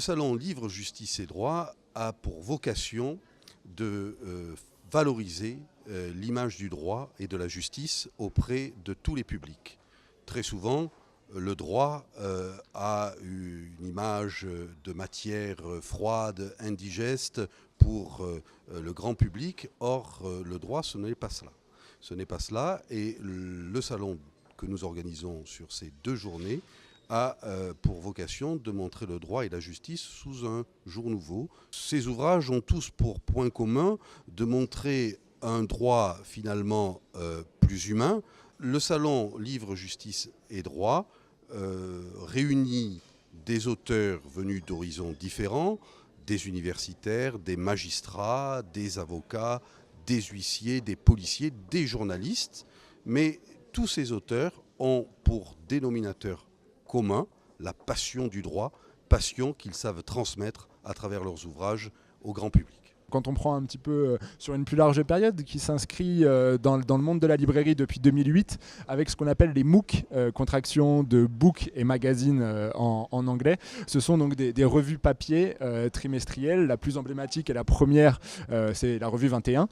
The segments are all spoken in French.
salon Livre, Justice et Droit a pour vocation de valoriser l'image du droit et de la justice auprès de tous les publics. Très souvent, le droit a une image de matière froide, indigeste pour le grand public. Or, le droit, ce n'est pas cela. Ce n'est pas cela. Et le salon que nous organisons sur ces 2 journées a pour vocation de montrer le droit et la justice sous un jour nouveau. Ces ouvrages ont tous pour point commun de montrer un droit finalement plus humain. Le salon Livre, Justice et Droit réunit des auteurs venus d'horizons différents, des universitaires, des magistrats, des avocats, des huissiers, des policiers, des journalistes. Mais tous ces auteurs ont pour dénominateur commun la passion du droit, passion qu'ils savent transmettre à travers leurs ouvrages au grand public. Quand on prend un petit peu sur une plus large période, qui s'inscrit dans le monde de la librairie depuis 2008, avec ce qu'on appelle les MOOC, contraction de Book et Magazine en anglais. Ce sont donc des revues papier trimestrielles. La plus emblématique et la première, c'est la revue 21,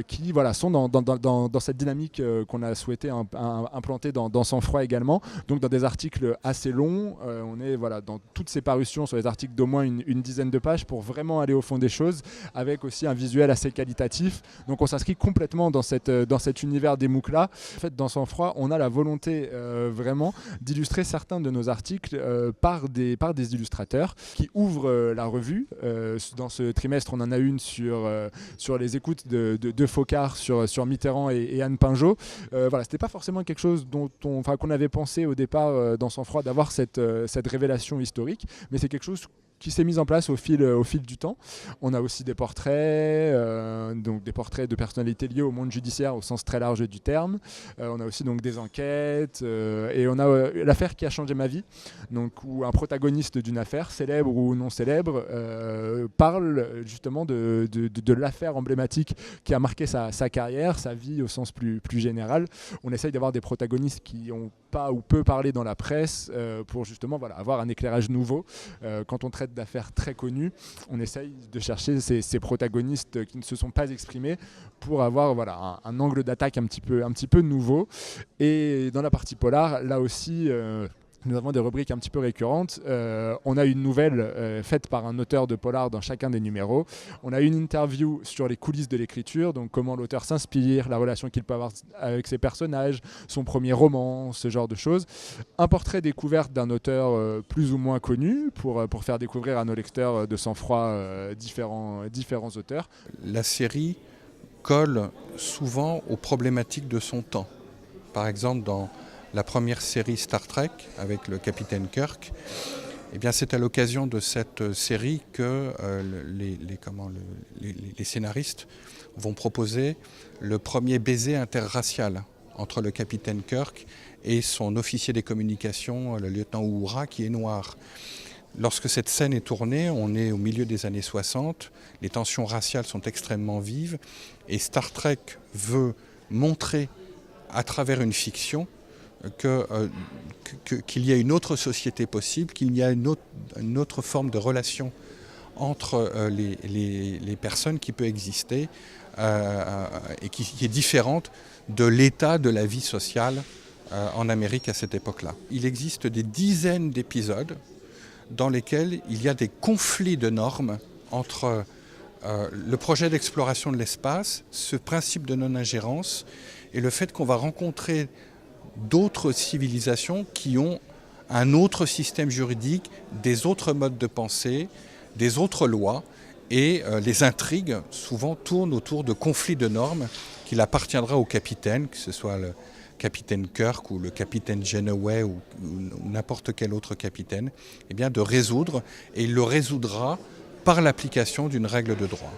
qui sont dans cette dynamique qu'on a souhaité implanter dans Sang-Froid également. Donc dans des articles assez longs, on est dans toutes ces parutions sur les articles d'au moins une dizaine de pages pour vraiment aller au fond des choses, avec aussi un visuel assez qualitatif. Donc on s'inscrit complètement dans cet univers des MOOC-là. En fait, dans Sang-Froid, on a la volonté vraiment d'illustrer certains de nos articles par des illustrateurs qui ouvrent la revue. Dans ce trimestre, on en a une sur les écoutes de Focard sur Mitterrand et Anne Pinjot. C'était pas forcément quelque chose qu'on avait pensé au départ dans Sang-Froid d'avoir cette révélation historique, mais c'est quelque chose qui s'est mise en place au fil du temps. On a aussi des portraits, donc des portraits de personnalités liées au monde judiciaire au sens très large du terme. On a aussi donc des enquêtes et on a l'affaire qui a changé ma vie, donc où un protagoniste d'une affaire, célèbre ou non célèbre, parle justement de l'affaire emblématique qui a marqué sa carrière, sa vie au sens plus général. On essaye d'avoir des protagonistes qui n'ont pas ou peu parlé dans la presse pour justement avoir un éclairage nouveau. Quand on traite d'affaires très connues, on essaye de chercher ces protagonistes qui ne se sont pas exprimés pour avoir un angle d'attaque un petit peu nouveau. Et dans la partie polar, là aussi, nous avons des rubriques un petit peu récurrentes. On a une nouvelle faite par un auteur de polar dans chacun des numéros. On a une interview sur les coulisses de l'écriture, donc comment l'auteur s'inspire, la relation qu'il peut avoir avec ses personnages, son premier roman, ce genre de choses. Un portrait découverte d'un auteur plus ou moins connu pour faire découvrir à nos lecteurs de Sang-Froid différents auteurs. La série colle souvent aux problématiques de son temps. Par exemple, dans la première série Star Trek avec le capitaine Kirk, c'est à l'occasion de cette série que les scénaristes vont proposer le premier baiser interracial entre le capitaine Kirk et son officier des communications, le lieutenant Uhura, qui est noir. Lorsque cette scène est tournée, on est au milieu des années 60, les tensions raciales sont extrêmement vives et Star Trek veut montrer à travers une fiction qu'il y a une autre société possible, qu'il y a une autre forme de relation entre les personnes qui peut exister et qui est différente de l'état de la vie sociale en Amérique à cette époque-là. Il existe des dizaines d'épisodes dans lesquels il y a des conflits de normes entre le projet d'exploration de l'espace, ce principe de non-ingérence et le fait qu'on va rencontrer d'autres civilisations qui ont un autre système juridique, des autres modes de pensée, des autres lois, et les intrigues souvent tournent autour de conflits de normes qu'il appartiendra au capitaine, que ce soit le capitaine Kirk ou le capitaine Janeway ou n'importe quel autre capitaine, de résoudre, et il le résoudra par l'application d'une règle de droit.